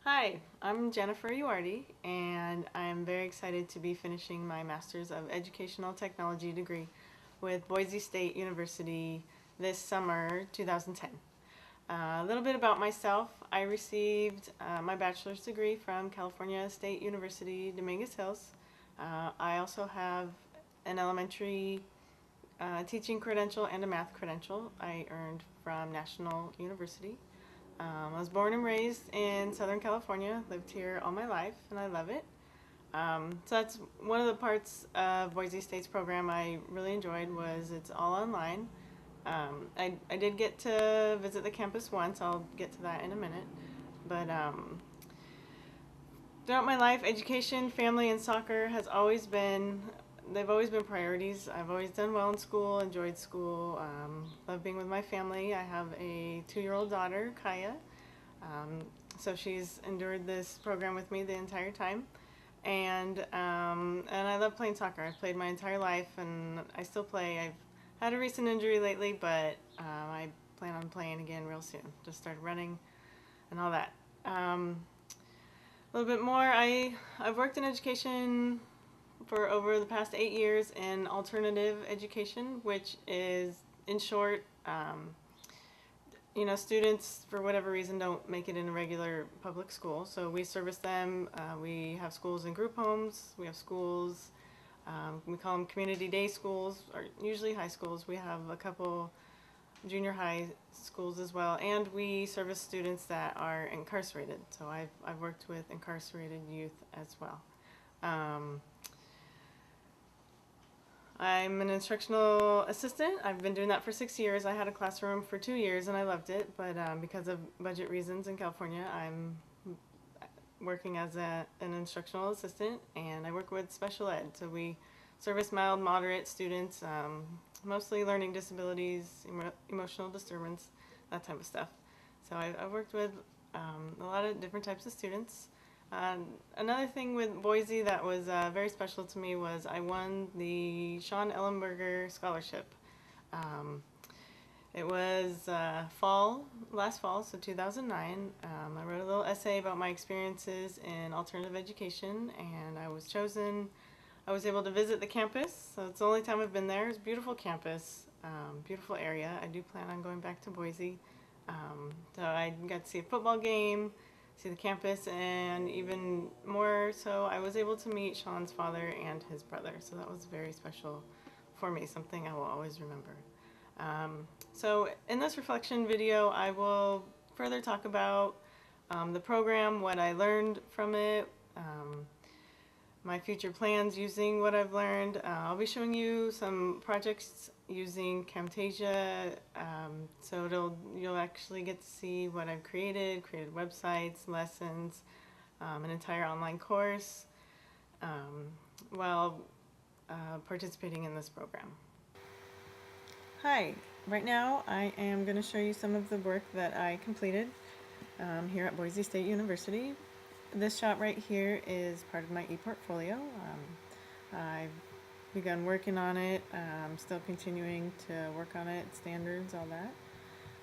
Hi, I'm Jennifer Uardi, and I'm very excited to be finishing my Master's of Educational Technology degree with Boise State University this summer, 2010. A little bit about myself. I received my bachelor's degree from California State University, Dominguez Hills. I also have an elementary teaching credential and a math credential I earned from National University. I was born and raised in Southern California, lived here all my life, and I love it. So that's one of the parts of Boise State's program I really enjoyed was it's all online. I did get to visit the campus once. I'll get to that in a minute. But throughout my life, education, family, and soccer they've always been priorities. I've always done well in school, enjoyed school, love being with my family. I have a 2-year-old daughter, Kaya. Um, so she's endured this program with me the entire time. And I love playing soccer. I've played my entire life, and I still play. I've had a recent injury lately, but I plan on playing again real soon. Just started running and all that. A little bit more. I've worked in education for over the past 8 years in alternative education, which is, in short, students for whatever reason don't make it in a regular public school. So we service them. We have schools in group homes. We have schools. We call them community day schools, or usually high schools. We have a couple junior high schools as well, and we service students that are incarcerated. So I've worked with incarcerated youth as well. Um, I'm an instructional assistant. I've been doing that for 6 years. I had a classroom for 2 years and I loved it, but because of budget reasons in California, I'm working as an instructional assistant, and I work with special ed. So we service mild, moderate students, mostly learning disabilities, emotional disturbance, that type of stuff. So I've worked with a lot of different types of students. Another thing with Boise that was very special to me was I won the Sean Ellenberger Scholarship. Um, it was last fall, so 2009. I wrote a little essay about my experiences in alternative education, and I was chosen. I was able to visit the campus, so it's the only time I've been there. It's a beautiful campus, beautiful area. I do plan on going back to Boise. So I got to see a football game, see the campus, and even more so, I was able to meet Sean's father and his brother. So that was very special for me, something I will always remember. So in this reflection video, I will further talk about the program, what I learned from it, my future plans using what I've learned. I'll be showing you some projects using Camtasia, so you'll actually get to see what I've created websites, lessons, an entire online course while participating in this program. Hi, right now I am going to show you some of the work that I completed here at Boise State University. This shot right here is part of my e-portfolio. I've begun working on it. I'm still continuing to work on it, standards, all that.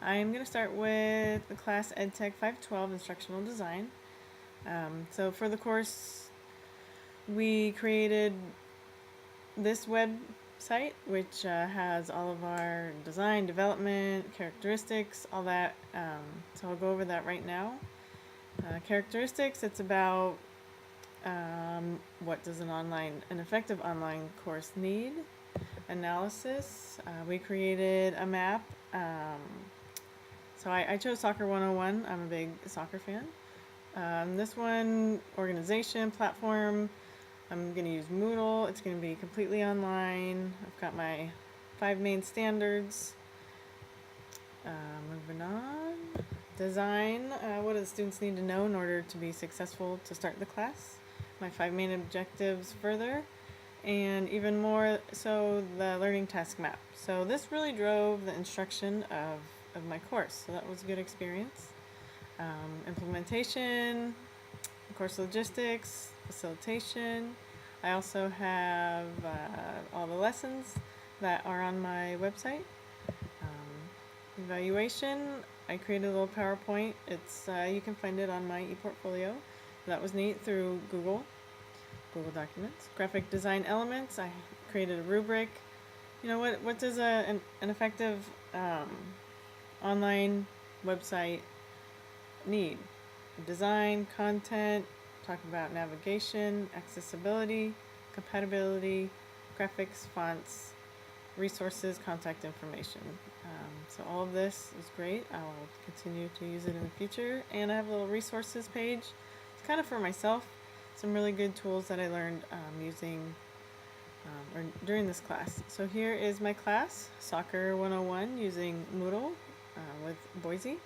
I'm going to start with the class EdTech 512 Instructional Design. So for the course, we created this website, which has all of our design, development, characteristics, all that. So I'll go over that right now. Characteristics, it's about what does an effective online course need. Analysis, we created a map. So I chose Soccer 101. I'm a big soccer fan. This one, organization, platform, I'm going to use Moodle. It's going to be completely online. I've got my 5 main standards. Moving on. Design, what do the students need to know in order to be successful to start the class? My 5 main objectives further, and even more so the learning task map. So this really drove the instruction of my course, so that was a good experience. Implementation, course logistics, facilitation. I also have all the lessons that are on my website. Evaluation, I created a little PowerPoint. It's you can find it on my ePortfolio. That was neat through Google Documents. Graphic design elements. I created a rubric. You know what does an effective online website need? Design, content, talk about navigation, accessibility, compatibility, graphics, fonts, resources, contact information. So all of this is great. I will continue to use it in the future. And I have a little resources page. It's kind of for myself. Some really good tools that I learned using or during this class. So here is my class, Soccer 101, using Moodle with Boise.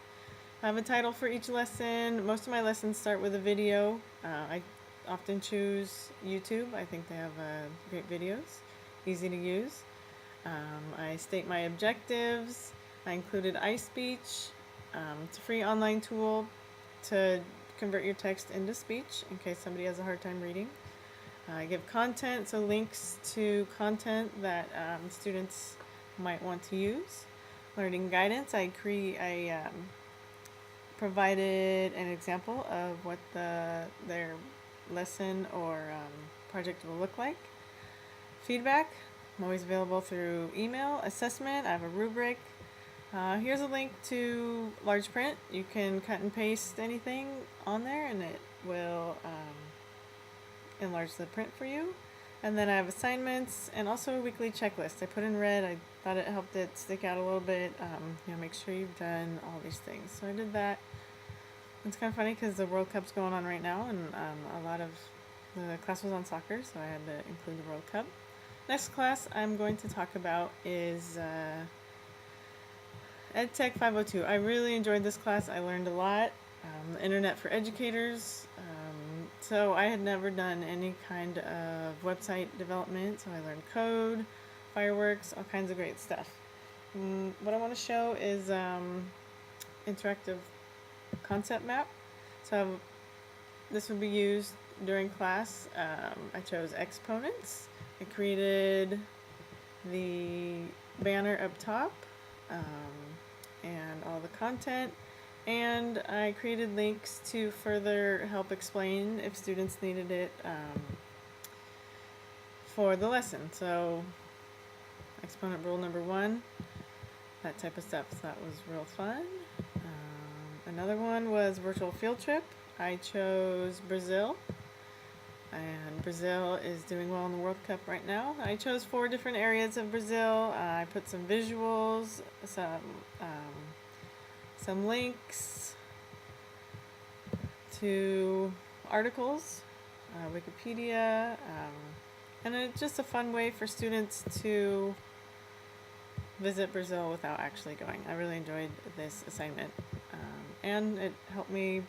I have a title for each lesson. Most of my lessons start with a video. I often choose YouTube. I think they have great videos, easy to use. I state my objectives. I included iSpeech. It's a free online tool to convert your text into speech in case somebody has a hard time reading. I give content, so links to content that students might want to use. Learning guidance. I provided an example of what their lesson or project will look like. Feedback. I'm always available through email. Assessment. I have a rubric. Here's a link to large print. You can cut and paste anything on there and it will enlarge the print for you. And then I have assignments and also a weekly checklist. I put in red. I thought it helped it stick out a little bit. Make sure you've done all these things. So I did that. It's kind of funny because the World Cup's going on right now, and a lot of the class was on soccer, so I had to include the World Cup. Next class I'm going to talk about is EdTech 502. I really enjoyed this class. I learned a lot. The Internet for Educators. So I had never done any kind of website development, so I learned code, fireworks, all kinds of great stuff. What I want to show is interactive concept map. So this would be used during class. I chose exponents. I created the banner up top and all the content. And I created links to further help explain if students needed it for the lesson. So exponent rule number 1, that type of stuff. So that was real fun. Another one was virtual field trip. I chose Brazil. And Brazil is doing well in the World Cup right now. I chose 4 different areas of Brazil. I put some visuals, some links to articles, Wikipedia, and it's just a fun way for students to visit Brazil without actually going. I really enjoyed this assignment, and it helped me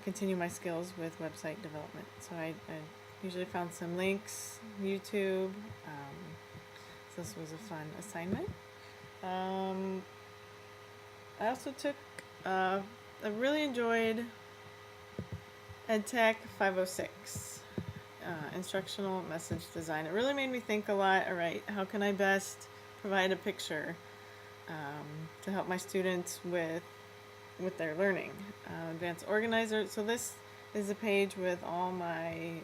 continue my skills with website development. So I usually found some links, YouTube. So this was a fun assignment. I also took, I really enjoyed EdTech 506, Instructional Message Design. It really made me think a lot, all right, how can I best provide a picture to help my students with their learning. Advanced Organizer. So this is a page with all my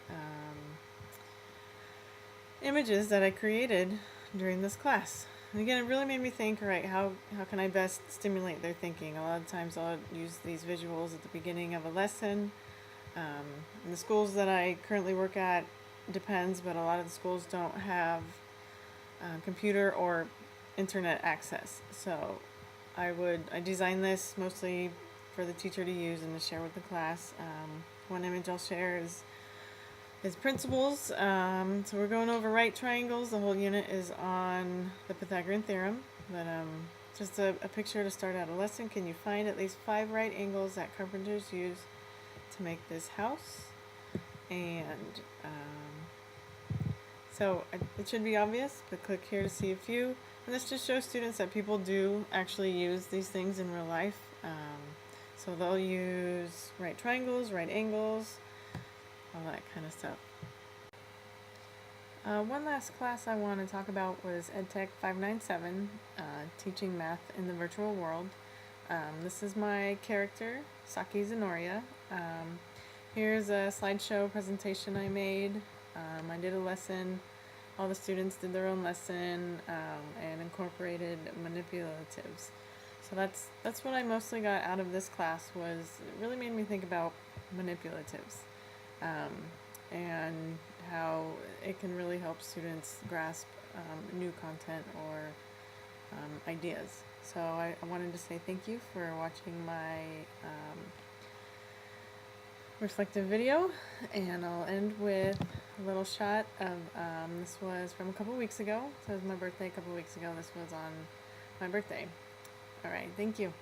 images that I created during this class. And again, it really made me think, all right, how can I best stimulate their thinking? A lot of times I'll use these visuals at the beginning of a lesson. In the schools that I currently work at, depends, but a lot of the schools don't have computer or internet access. So I design this mostly for the teacher to use and to share with the class. One image I'll share is principles. So we're going over right triangles. The whole unit is on the Pythagorean theorem, but just a picture to start out a lesson. Can you find at least 5 right angles that carpenters use to make this house? And so it should be obvious, but click here to see a few. And this just shows students that people do actually use these things in real life. So they'll use right triangles, right angles, all that kind of stuff. One last class I want to talk about was EdTech 597, Teaching Math in the Virtual World. This is my character, Saki Zenoria. Here's a slideshow presentation I made. I did a lesson. All the students did their own lesson and incorporated manipulatives. So that's what I mostly got out of this class. Was it really made me think about manipulatives and how it can really help students grasp new content or ideas. So I wanted to say thank you for watching my reflective video, and I'll end with a little shot of, this was from a couple weeks ago, so it was my birthday a couple weeks ago. This was on my birthday. Alright, thank you.